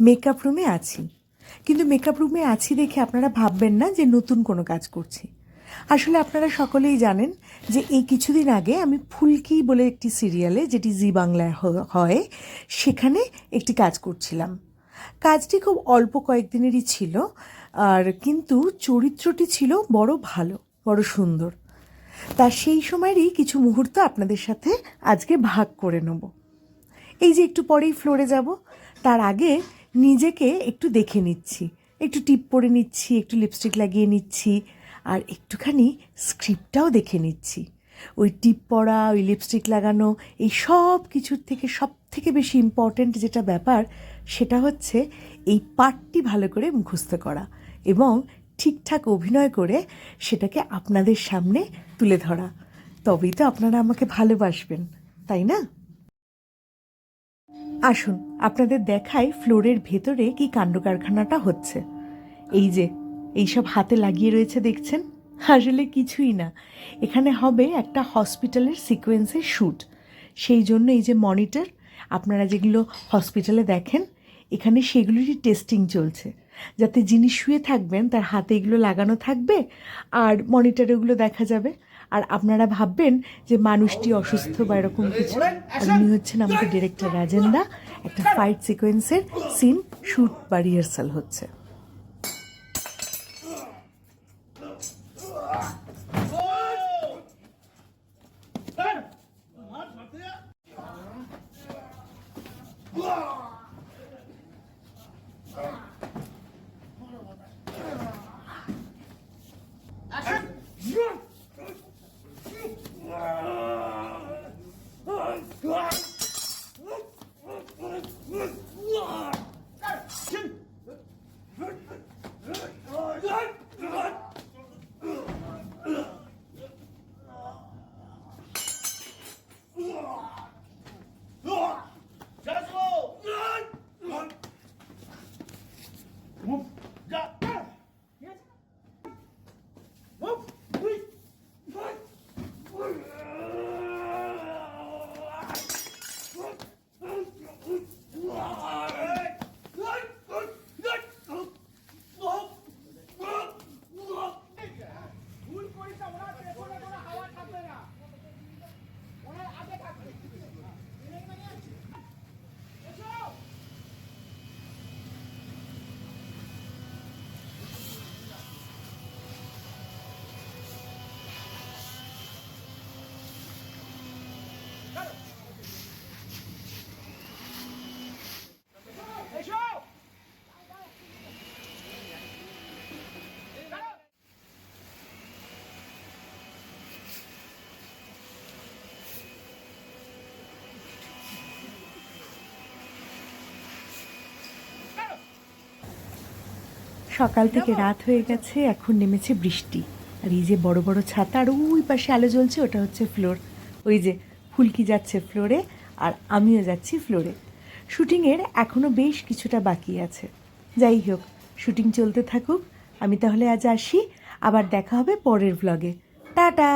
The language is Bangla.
মেকআপ রুমে আছি, কিন্তু মেকআপ রুমে আছি দেখে আপনারা ভাববেন না যে নতুন কোনো কাজ করছি। আসলে আপনারা সকলেই জানেন যে এই কিছুদিন আগে আমি ফুলকি বলে একটি সিরিয়ালে, যেটি জি বাংলায় হয়, সেখানে একটি কাজ করছিলাম। কাজটি খুব অল্প কয়েকদিনেরই ছিল, আর কিন্তু চরিত্রটি ছিল বড় ভালো, বড় সুন্দর। তা সেই সময়েরই কিছু মুহূর্ত আপনাদের সাথে আজকে ভাগ করে নেব। এই যে একটু পরেই ফ্লোরে যাব, তার আগে নিজেকে একটু দেখে নিচ্ছি, একটু টিপ পরে নিচ্ছি, একটু লিপস্টিক লাগিয়ে নিচ্ছি, আর একটুখানি স্ক্রিপ্টটাও দেখে নিচ্ছি। ওই টিপ পরা, ওই লিপস্টিক লাগানো, এই সব কিছুর থেকে সব থেকে বেশি ইম্পর্ট্যান্ট যেটা ব্যাপার, সেটা হচ্ছে এই পার্টটি ভালো করে মুখস্থ করা এবং ঠিকঠাক অভিনয় করে সেটাকে আপনাদের সামনে তুলে ধরা। তবেই তো আপনারা আমাকে ভালোবাসবেন, তাই না? আসুন আপনাদের দেখাই ফ্লোরের ভেতরে কি কাণ্ডকারখানাটা হচ্ছে। এই যে এইসব হাতে লাগিয়ে রয়েছে দেখছেন, আসলে কিছুই না, এখানে হবে একটা হসপিটালের সিকোয়েন্সের শ্যুট। সেই জন্য এই যে মনিটর আপনারা যেগুলো হসপিটালে দেখেন, এখানে সেগুলোরই টেস্টিং চলছে, যাতে যিনি শুয়ে থাকবেন তার হাতে এগুলো লাগানো থাকবে আর মনিটরে ওগুলো দেখা যাবে, আর আপনারা ভাববেন যে মানুষটি অসুস্থ বা এরকম কিছু। আর উনি হচ্ছেন আমাদের ডিরেক্টর রাজেন্দা। একটা ফাইট সিকোয়েন্সের সিন শ্যুট বা রিহার্সাল হচ্ছে। সকাল থেকে রাত হয়ে গেছে, এখন নেমেছে বৃষ্টি, আর এই যে বড় বড় ছাতা আর ওই পাশে আলো জ্বলছে, ওটা হচ্ছে ফ্লোর। ওই যে ফুলকি যাচ্ছে ফ্লোরে আর আমিও যাচ্ছি ফ্লোরে। শুটিংয়ের এখনও বেশ কিছুটা বাকি আছে। যাই হোক, শুটিং চলতে থাকুক। আমি তাহলে আজ আসি, আবার দেখা হবে পরের ভ্লগে। টাটা।